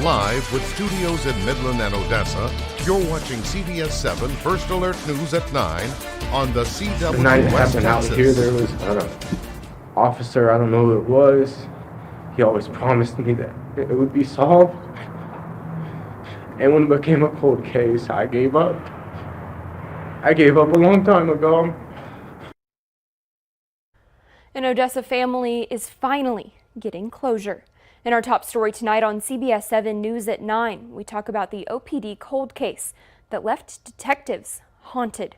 Live with studios in Midland and Odessa, you're watching CBS7 First Alert News at 9 on the CW The night it West happened out Texas. here, there was an officer, I don't know who it was. He always promised me that it would be solved. And when it became a cold case, I gave up. I gave up a long time ago. An Odessa family is finally getting closure. In our top story tonight on CBS7 News at 9, we talk about the OPD cold case that left detectives haunted.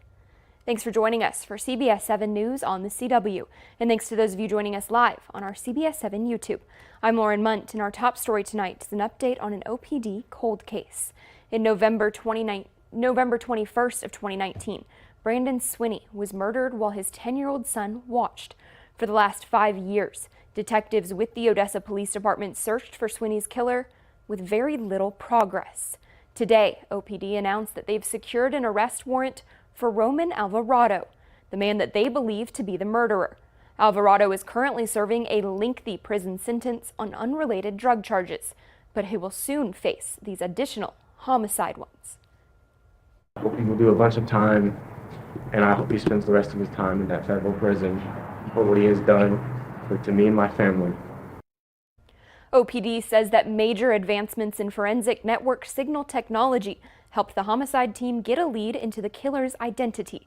Thanks for joining us for CBS7 News on the CW. And thanks to those of you joining us live on our CBS7 YouTube. I'm Lauren Munt, and our top story tonight is an update on an OPD cold case. In November 21st of 2019, Brandon Swinney was murdered while his 10-year-old son watched. For the last 5 years, detectives with the Odessa Police Department searched for Swinney's killer with very little progress. Today, OPD announced that they've secured an arrest warrant for Roman Alvarado, the man that they believe to be the murderer. Alvarado is currently serving a lengthy prison sentence on unrelated drug charges, but he will soon face these additional homicide ones. I hope he will do a bunch of time, and I hope he spends the rest of his time in that federal prison for what he has done to me and my family. OPD says that major advancements in forensic network signal technology helped the homicide team get a lead into the killer's identity.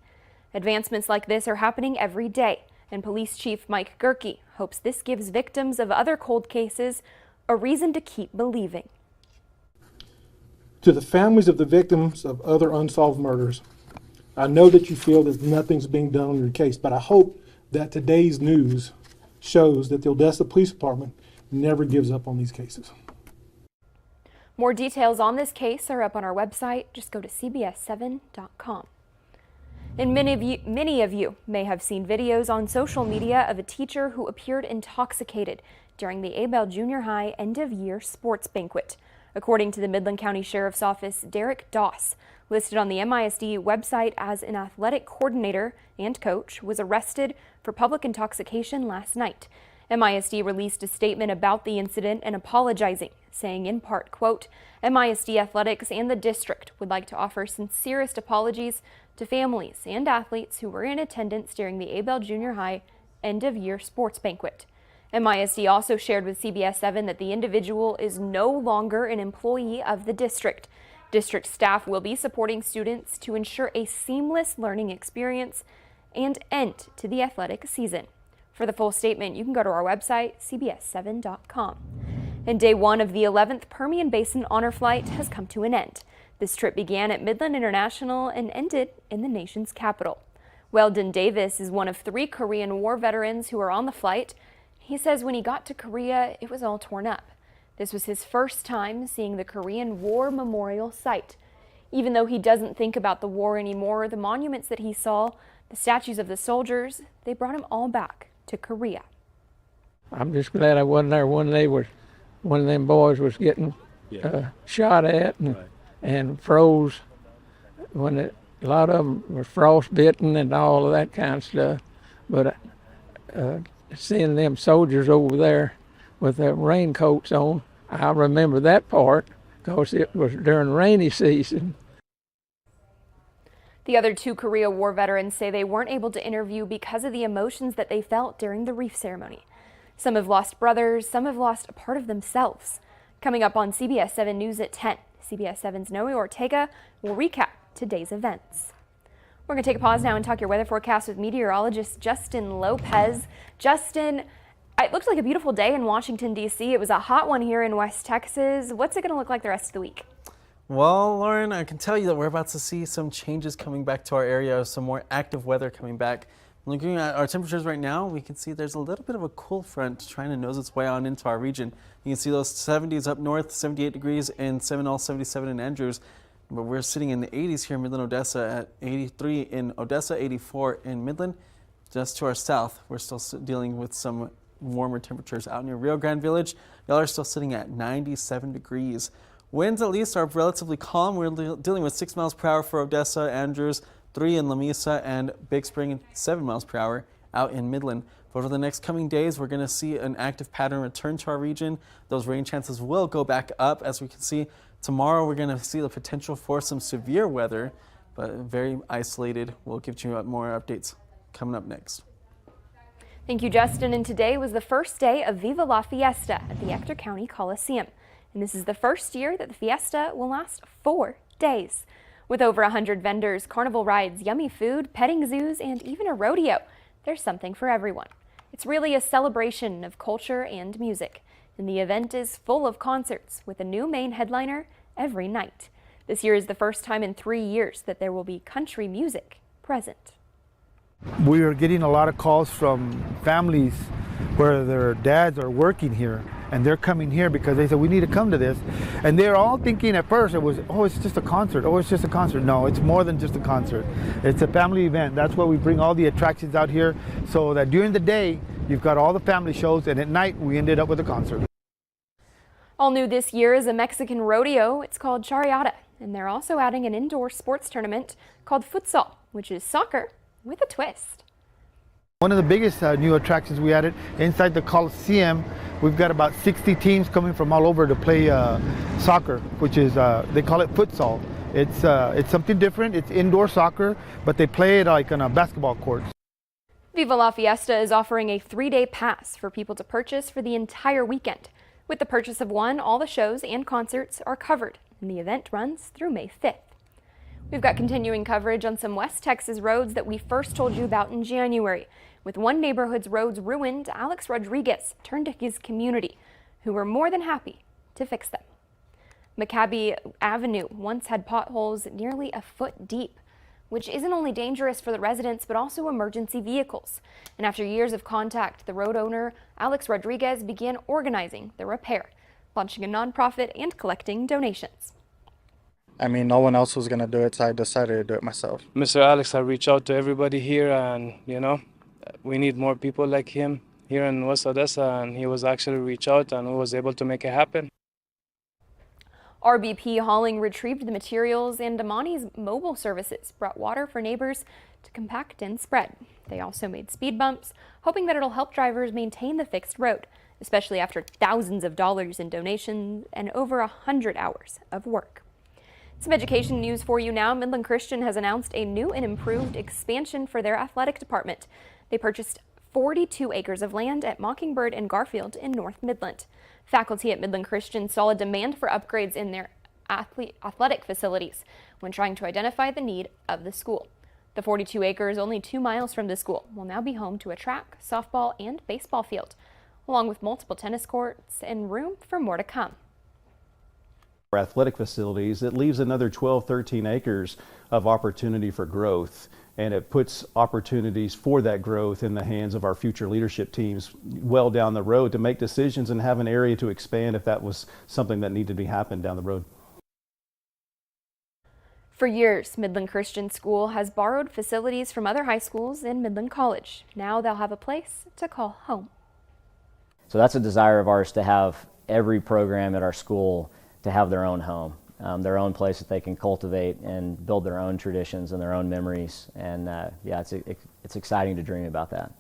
Advancements like this are happening every day, and Police Chief Mike Gerke hopes this gives victims of other cold cases a reason to keep believing. To the families of the victims of other unsolved murders, I know that you feel that nothing's being done on your case, but I hope that today's news shows that the Odessa Police Department never gives up on these cases. More details on this case are up on our website. Just go to CBS7.com. And many of you may have seen videos on social media of a teacher who appeared intoxicated during the Abel Junior High end-of-year sports banquet. According to the Midland County Sheriff's Office, Derek Doss, listed on the MISD website as an athletic coordinator and coach, was arrested for public intoxication last night. MISD released a statement about the incident and apologizing, saying in part, quote, MISD Athletics and the district would like to offer sincerest apologies to families and athletes who were in attendance during the Abel Junior High end-of-year sports banquet. MISD also shared with CBS7 that the individual is no longer an employee of the district. District staff will be supporting students to ensure a seamless learning experience and end to the athletic season. For the full statement, you can go to our website, CBS7.com. And day one of the 11th Permian Basin honor flight has come to an end. This trip began at Midland International and ended in the nation's capital. Weldon Davis is one of 3 Korean War veterans who are on the flight. He says when he got to Korea, it was all torn up. This was his first time seeing the Korean War Memorial site. Even though he doesn't think about the war anymore, the monuments that he saw, the statues of the soldiers, they brought him all back to Korea. I'm just glad I wasn't there when one of them boys was getting shot at and froze. A lot of them were frostbitten and all of that kind of stuff. But seeing them soldiers over there with their raincoats on, I remember that part because it was during rainy season. The other 2 Korea War veterans say they weren't able to interview because of the emotions that they felt during the wreath ceremony. Some have lost brothers, some have lost a part of themselves. Coming up on CBS7 News at 10, CBS7's Noe Ortega will recap today's events. We're going to take a pause now and talk your weather forecast with meteorologist Justin Lopez. Justin, it looks like a beautiful day in Washington, D.C. It was a hot one here in West Texas. What's it going to look like the rest of the week? Well, Lauren, I can tell you that we're about to see some changes coming back to our area, some more active weather coming back. Looking at our temperatures right now, we can see there's a little bit of a cool front trying to nose its way on into our region. You can see those 70s up north, 78 degrees in Seminole, 77 in Andrews. But we're sitting in the 80s here in Midland, Odessa at 83 in Odessa, 84 in Midland. Just to our south, we're still dealing with some warmer temperatures out near Rio Grande Village. Y'all are still sitting at 97 degrees. Winds at least are relatively calm. We're dealing with 6 miles per hour for Odessa, Andrews, 3 in Lamesa, and Big Spring, 7 miles per hour. out in Midland. But over the next coming days, we're going to see an active pattern return to our region. Those rain chances will go back up. As we can see, tomorrow we're going to see the potential for some severe weather, but very isolated. We'll give you more updates coming up next. Thank you, Justin. And today was the first day of Viva La Fiesta at the Ector County Coliseum. And this is the first year that the fiesta will last 4 days. With over 100 vendors, carnival rides, yummy food, petting zoos, and even a rodeo, there's something for everyone. It's really a celebration of culture and music. And the event is full of concerts with a new main headliner every night. This year is the first time in 3 years that there will be country music present. We are getting a lot of calls from families where their dads are working here and they're coming here because they said, we need to come to this. And they're all thinking at first it was, oh, it's just a concert. Oh, it's just a concert. No, it's more than just a concert. It's a family event. That's why we bring all the attractions out here so that during the day, you've got all the family shows, and at night, we ended up with a concert. All new this year is a Mexican rodeo. It's called Charreada, and they're also adding an indoor sports tournament called futsal, which is soccer with a twist. One of the biggest new attractions we added inside the Coliseum, we've got about 60 teams coming from all over to play soccer, which is, they call it futsal. It's something different. It's indoor soccer, but they play it like on a basketball court. Viva La Fiesta is offering a 3-day pass for people to purchase for the entire weekend. With the purchase of one, all the shows and concerts are covered, and the event runs through May 5th. We've got continuing coverage on some West Texas roads that we first told you about in January. With one neighborhood's roads ruined, Alex Rodriguez turned to his community, who were more than happy to fix them. Maccabi Avenue once had potholes nearly a foot deep, which isn't only dangerous for the residents but also emergency vehicles. And after years of contact, the road owner, Alex Rodriguez, began organizing the repair, launching a nonprofit and collecting donations. I mean, no one else was going to do it, so I decided to do it myself. Mr. Alex, I reached out to everybody here, and, we need more people like him here in West Odessa, and he was actually reached out and was able to make it happen. RBP Hauling retrieved the materials, and Amani's mobile services brought water for neighbors to compact and spread. They also made speed bumps, hoping that it'll help drivers maintain the fixed road, especially after thousands of dollars in donations and over 100 hours of work. Some education news for you now. Midland Christian has announced a new and improved expansion for their athletic department. They purchased 42 acres of land at Mockingbird and Garfield in North Midland. Faculty at Midland Christian saw a demand for upgrades in their athletic facilities when trying to identify the need of the school. The 42 acres, only 2 miles from the school, will now be home to a track, softball, and baseball field, along with multiple tennis courts and room for more to come. For athletic facilities, it leaves another 12, 13 acres of opportunity for growth, and it puts opportunities for that growth in the hands of our future leadership teams well down the road to make decisions and have an area to expand if that was something that needed to be happened down the road. For years, Midland Christian School has borrowed facilities from other high schools in Midland College. Now they'll have a place to call home. So that's a desire of ours, to have every program at our school to have their own home, their own place that they can cultivate and build their own traditions and their own memories. And yeah, it's exciting to dream about that.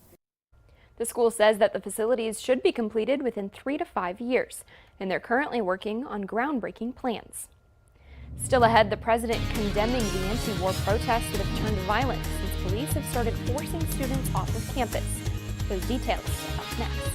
The school says that the facilities should be completed within 3 to 5 years, and they're currently working on groundbreaking plans. Still ahead, the president condemning the anti-war protests that have turned violent since police have started forcing students off of campus. Those details up next.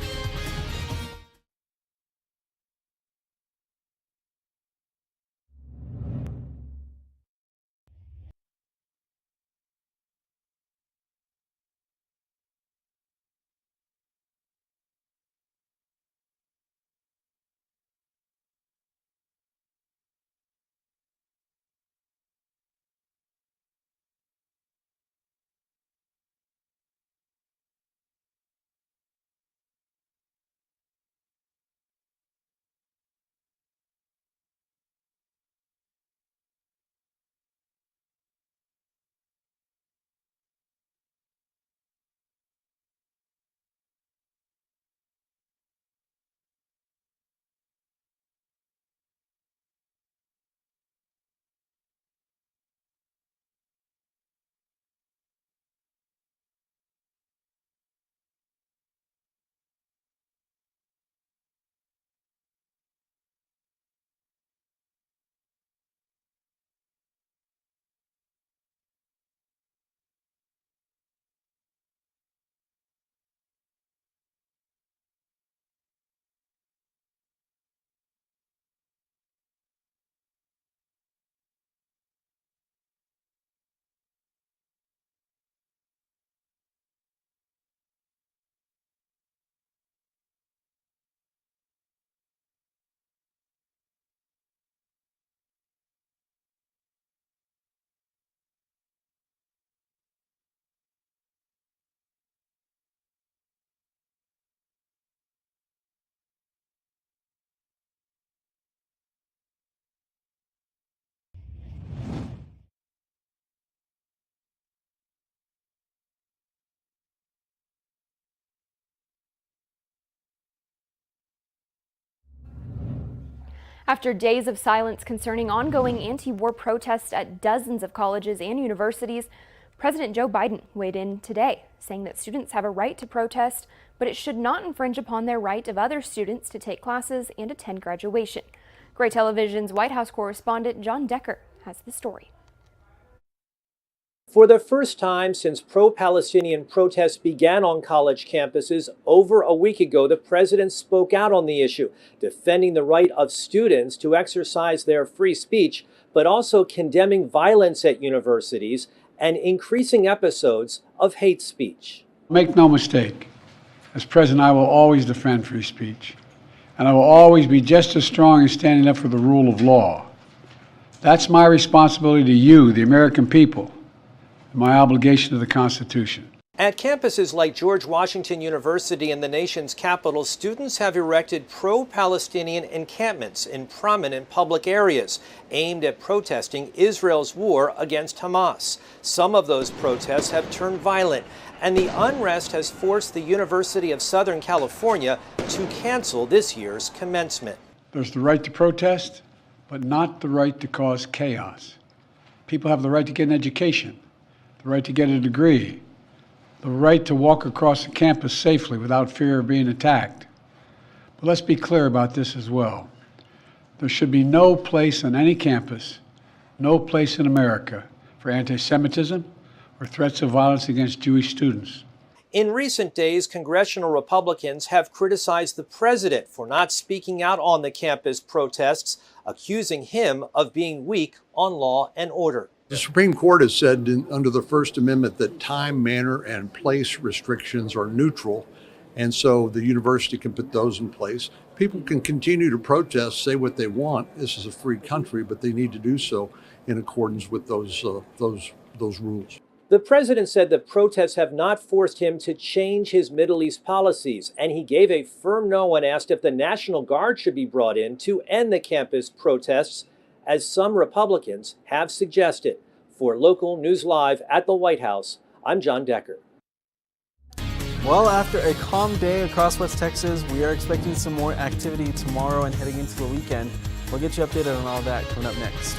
After days of silence concerning ongoing anti-war protests at dozens of colleges and universities, President Joe Biden weighed in today, saying that students have a right to protest, but it should not infringe upon their right of other students to take classes and attend graduation. Gray Television's White House correspondent John Decker has the story. For the first time since pro-Palestinian protests began on college campuses over a week ago, the president spoke out on the issue, defending the right of students to exercise their free speech, but also condemning violence at universities and increasing episodes of hate speech. Make no mistake, as president, I will always defend free speech, and I will always be just as strong in standing up for the rule of law. That's my responsibility to you, the American people, my obligation to the Constitution. At campuses like George Washington University and the nation's capital, students have erected pro-Palestinian encampments in prominent public areas aimed at protesting Israel's war against Hamas. Some of those protests have turned violent, and the unrest has forced the University of Southern California to cancel this year's commencement. There's the right to protest, but not the right to cause chaos. People have the right to get an education, the right to get a degree, the right to walk across the campus safely without fear of being attacked. But let's be clear about this as well. There should be no place on any campus, no place in America for anti-Semitism or threats of violence against Jewish students. In recent days, congressional Republicans have criticized the president for not speaking out on the campus protests, accusing him of being weak on law and order. The Supreme Court has said under the First Amendment that time, manner, and place restrictions are neutral, and so the university can put those in place. People can continue to protest, say what they want. This is a free country, but they need to do so in accordance with those rules. The president said the protests have not forced him to change his Middle East policies, and he gave a firm no when asked if the National Guard should be brought in to end the campus protests, as some Republicans have suggested. For Local News Live at the White House, I'm John Decker. Well, after a calm day across West Texas, we are expecting some more activity tomorrow and heading into the weekend. We'll get you updated on all that coming up next.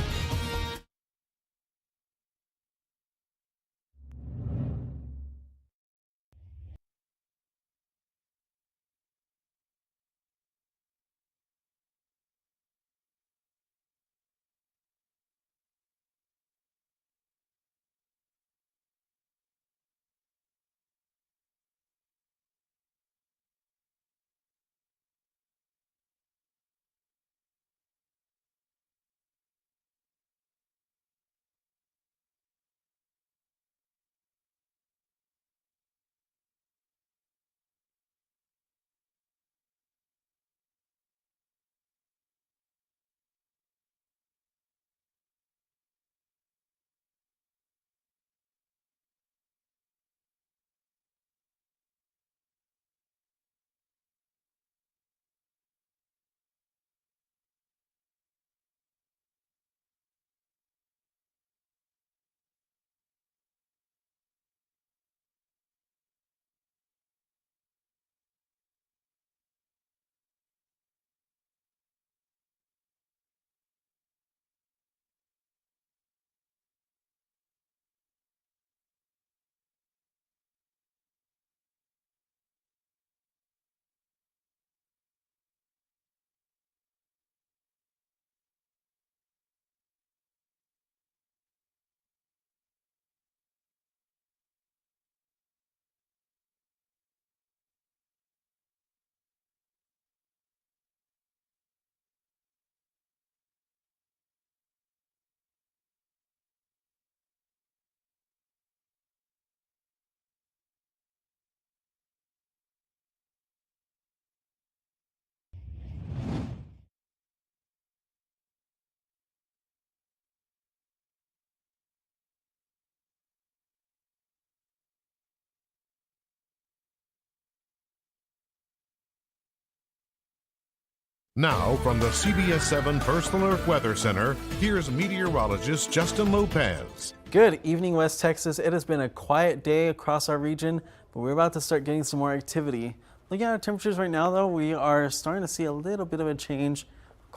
Now, from the CBS7 First Alert Weather Center, here's meteorologist Justin Lopez. Good evening, West Texas. It has been a quiet day across our region, but we're about to start getting some more activity. Looking at our temperatures right now, though, we are starting to see a little bit of a change.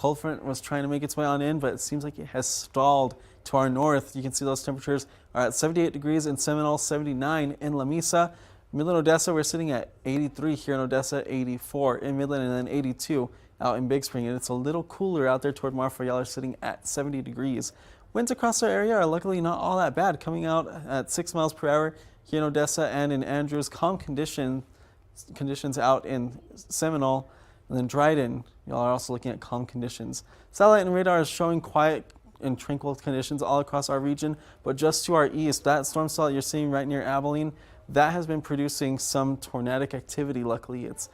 Cold front was trying to make its way on in, but it seems like it has stalled to our north. You can see those temperatures are at 78 degrees in Seminole, 79 in La Mesa. Midland, Odessa, we're sitting at 83 here in Odessa, 84 in Midland, and then 82 out in Big Spring. And it's a little cooler out there toward Marfa. Y'all are sitting at 70 degrees. Winds across our area are luckily not all that bad, coming out at 6 miles per hour here in Odessa and in Andrews. Calm conditions out in Seminole, and then Dryden. Y'all are also looking at calm conditions. Satellite and radar is showing quiet and tranquil conditions all across our region, but just to our east, that storm cell that you're seeing right near Abilene, that has been producing some tornadic activity. Luckily, it's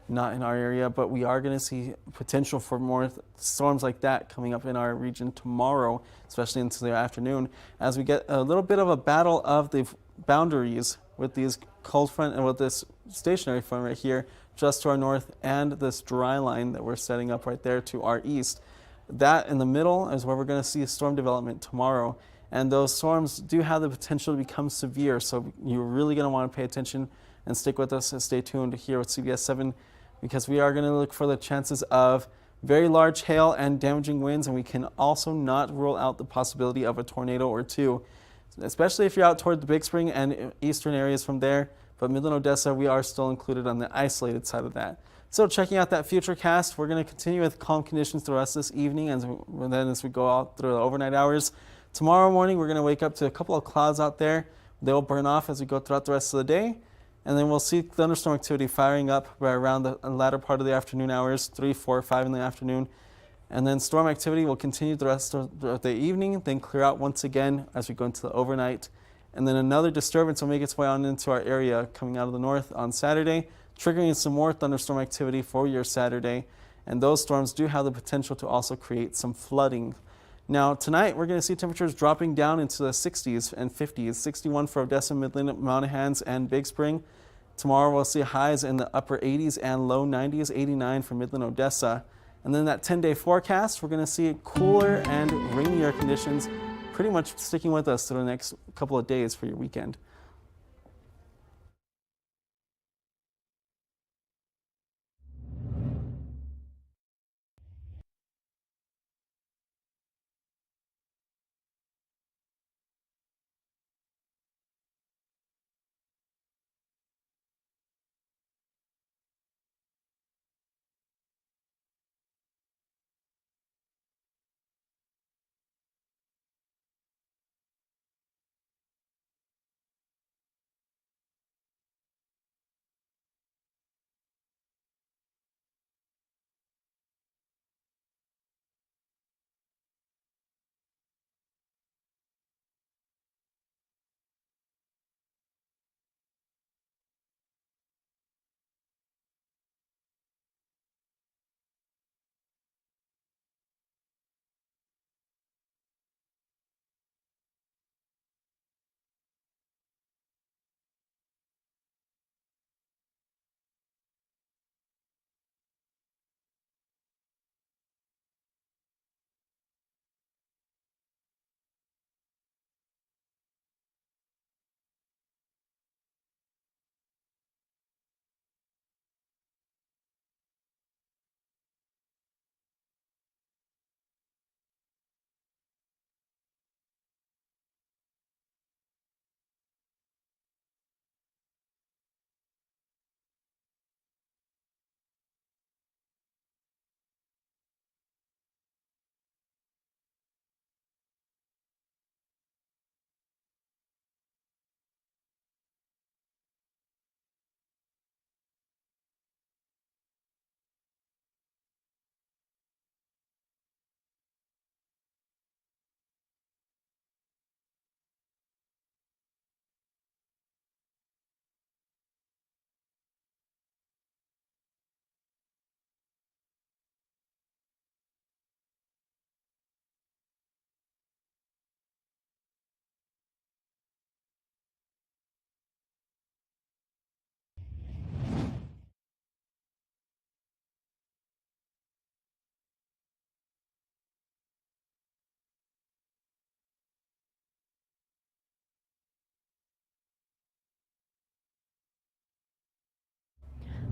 not in our area, but we are going to see potential for more storms like that coming up in our region tomorrow, especially into the afternoon, as we get a little bit of a battle of the boundaries with these cold front and with this stationary front right here just to our north, and this dry line that we're setting up right there to our east. That in the middle is where we're going to see storm development tomorrow. And those storms do have the potential to become severe, so you're really going to want to pay attention and stick with us and stay tuned here with CBS7, because we are going to look for the chances of very large hail and damaging winds, and we can also not rule out the possibility of a tornado or two, especially if you're out toward the Big Spring and eastern areas from there. But Midland, Odessa, we are still included on the isolated side of that. So checking out that futurecast, we're going to continue with calm conditions through us this evening, and then as we go out through the overnight hours. Tomorrow morning, we're going to wake up to a couple of clouds out there. They will burn off as we go throughout the rest of the day. And then we'll see thunderstorm activity firing up by around the latter part of the afternoon hours, 3, 4, 5 in the afternoon. And then storm activity will continue the rest of the evening, then clear out once again as we go into the overnight. And then another disturbance will make its way on into our area coming out of the north on Saturday, triggering some more thunderstorm activity for your Saturday. And those storms do have the potential to also create some flooding. Now, tonight, we're going to see temperatures dropping down into the 60s and 50s, 61 for Odessa, Midland, Monahans, and Big Spring. Tomorrow, we'll see highs in the upper 80s and low 90s, 89 for Midland, Odessa. And then that 10-day forecast, we're going to see cooler and rainier conditions pretty much sticking with us through the next couple of days for your weekend.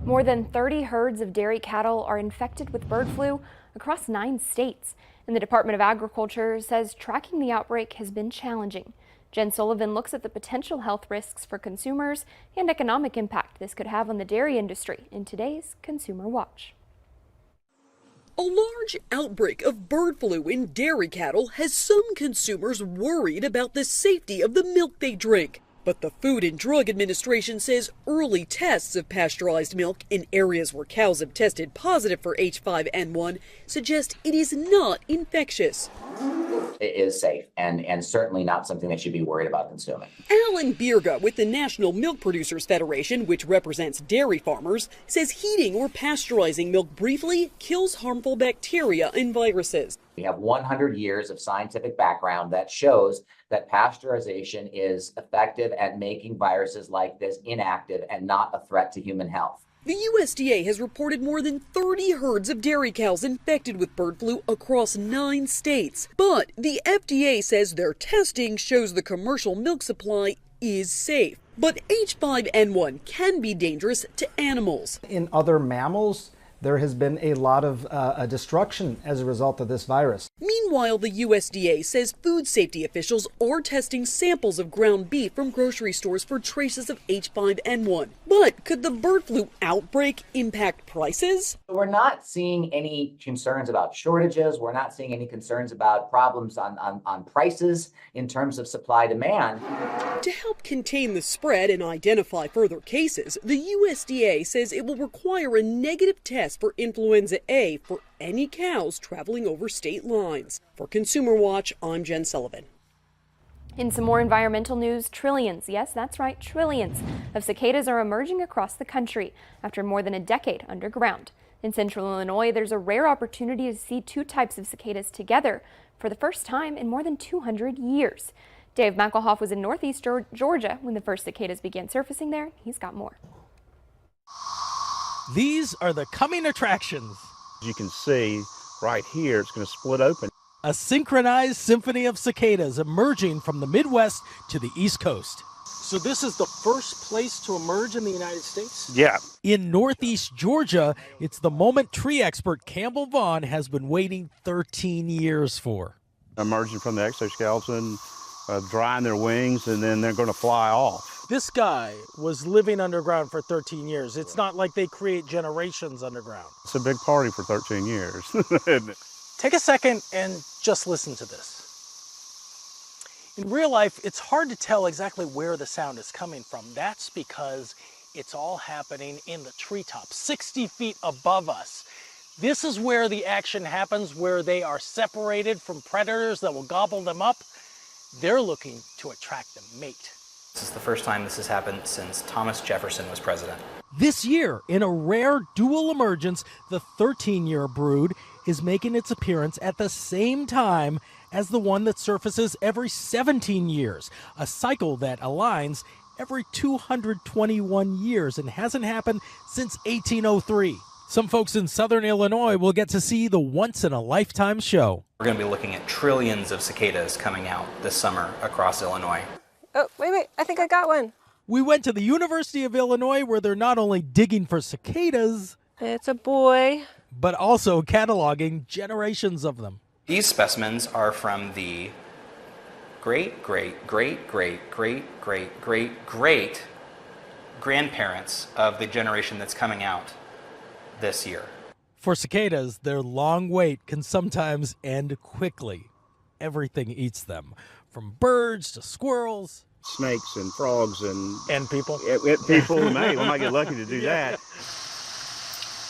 More than 30 herds of dairy cattle are infected with bird flu across 9 states, and the Department of Agriculture says tracking the outbreak has been challenging. Jen Sullivan looks at the potential health risks for consumers and economic impact this could have on the dairy industry in today's Consumer Watch. A large outbreak of bird flu in dairy cattle has some consumers worried about the safety of the milk they drink. But the Food and Drug Administration says early tests of pasteurized milk in areas where cows have tested positive for H5N1 suggest it is not infectious. It is safe and certainly not something they should be worried about consuming. Alan Birga with the National Milk Producers Federation, which represents dairy farmers, says heating or pasteurizing milk briefly kills harmful bacteria and viruses. We have 100 years of scientific background that shows that pasteurization is effective at making viruses like this inactive and not a threat to human health. The USDA has reported more than 30 herds of dairy cows infected with bird flu across 9 states. But the FDA says their testing shows the commercial milk supply is safe. But H5N1 can be dangerous to animals. In other mammals, there has been a lot of destruction as a result of this virus. Meanwhile, the USDA says food safety officials are testing samples of ground beef from grocery stores for traces of H5N1. But could the bird flu outbreak impact prices? We're not seeing any concerns about shortages. We're not seeing any concerns about problems on prices in terms of supply demand. To help contain the spread and identify further cases, the USDA says it will require a negative test for influenza A for any cows traveling over state lines. For Consumer Watch, I'm Jen Sullivan. In some more environmental news, trillions, yes, that's right, trillions of cicadas are emerging across the country after more than a decade underground. In central Illinois, there's a rare opportunity to see 2 types of cicadas together for the first time in more than 200 years. Dave McElhoff was in northeast Georgia when the first cicadas began surfacing there. He's got more. These are the coming attractions. As you can see right here, it's going to split open. A synchronized symphony of cicadas emerging from the Midwest to the East Coast. So this is the first place to emerge in the United States? Yeah. In northeast Georgia, it's the moment tree expert Campbell Vaughn has been waiting 13 years for. Emerging from the exoskeleton, drying their wings, and then they're going to fly off. This guy was living underground for 13 years. It's not like they create generations underground. It's a big party for 13 years. Take a second and just listen to this. In real life, it's hard to tell exactly where the sound is coming from. That's because it's all happening in the treetops, 60 feet above us. This is where the action happens, where they are separated from predators that will gobble them up. They're looking to attract a mate. This is the first time this has happened since Thomas Jefferson was president. This year, in a rare dual emergence, the 13-year brood is making its appearance at the same time as the one that surfaces every 17 years, a cycle that aligns every 221 years and hasn't happened since 1803. Some folks in southern Illinois will get to see the once-in-a-lifetime show. We're going to be looking at trillions of cicadas coming out this summer across Illinois. Oh, wait, I think I got one. We went to the University of Illinois where they're not only digging for cicadas, it's a boy, but also cataloging generations of them. These specimens are from the great grandparents of the generation that's coming out this year. For cicadas, their long wait can sometimes end quickly. Everything eats them, from birds to squirrels. Snakes and frogs and people. People, we might get lucky to do that.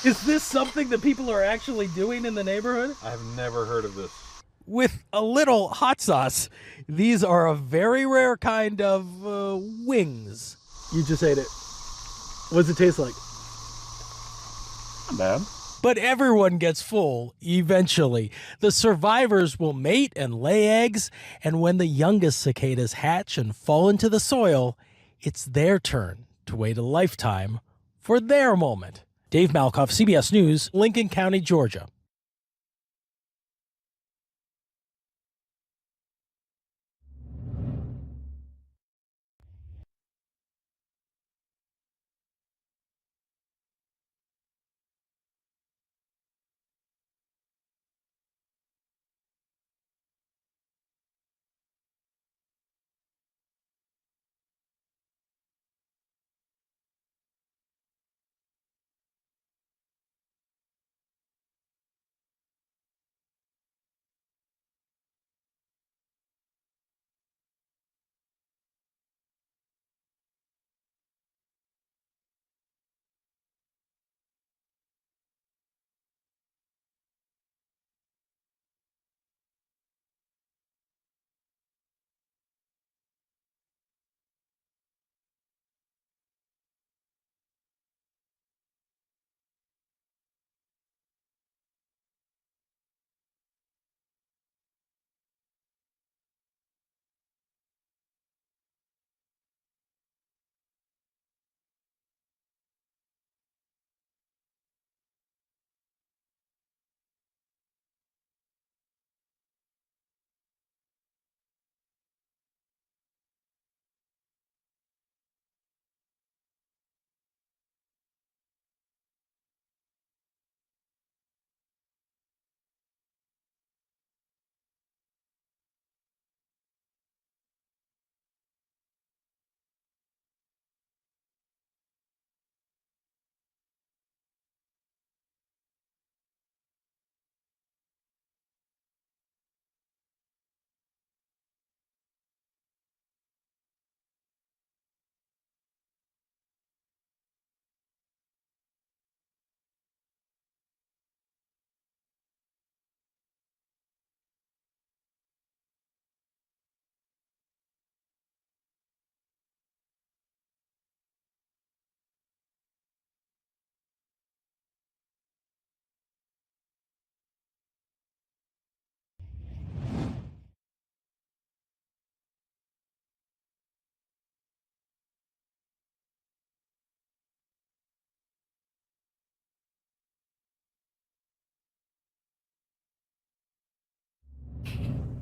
Is this something that people are actually doing in the neighborhood? I've never heard of this. With a little hot sauce, these are a very rare kind of wings. You just ate it. What does it taste like? Not bad. But everyone gets full eventually. The survivors will mate and lay eggs, and when the youngest cicadas hatch and fall into the soil, it's their turn to wait a lifetime for their moment. Dave Malkoff, CBS News, Lincoln County, Georgia.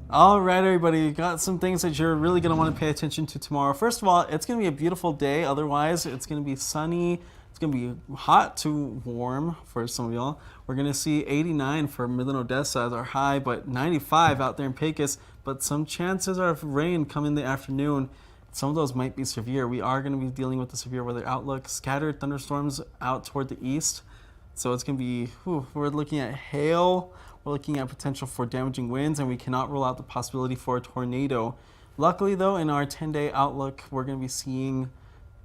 All right, everybody, got some things that you're really going to want to pay attention to tomorrow. First of all, it's going to be a beautiful day. Otherwise, it's going to be sunny. It's going to be hot to warm for some of y'all. We're going to see 89 for Midland, Odessa as our high, but 95 out there in Pecos. But some chances of rain come in the afternoon. Some of those might be severe. We are going to be dealing with the severe weather outlook. Scattered thunderstorms out toward the east. So it's going to be, we're looking at hail. We're looking at potential for damaging winds, and we cannot rule out the possibility for a tornado. Luckily, though, in our 10-day outlook, we're going to be seeing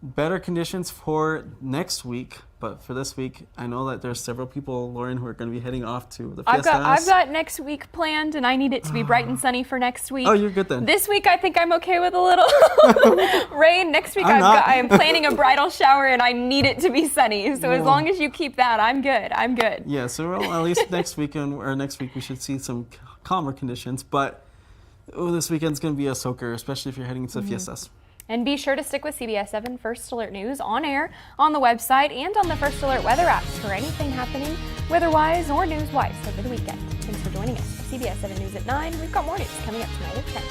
better conditions for next week. But for this week, I know that there's several people, Lauren, who are going to be heading off to the fiestas. I've got next week planned, and I need it to be bright and sunny for next week. Oh, you're good then. This week, I think I'm okay with a little rain. Next week, I am planning a bridal shower, and I need it to be sunny. So as long as you keep that, I'm good. I'm good. Yeah, so at least next weekend or next week, we should see some calmer conditions. But this weekend's going to be a soaker, especially if you're heading to the fiestas. And be sure to stick with CBS7 First Alert News on air, on the website, and on the First Alert weather apps for anything happening weather-wise or news-wise over the weekend. Thanks for joining us. CBS7 News at 9. We've got more news coming up tonight at 10.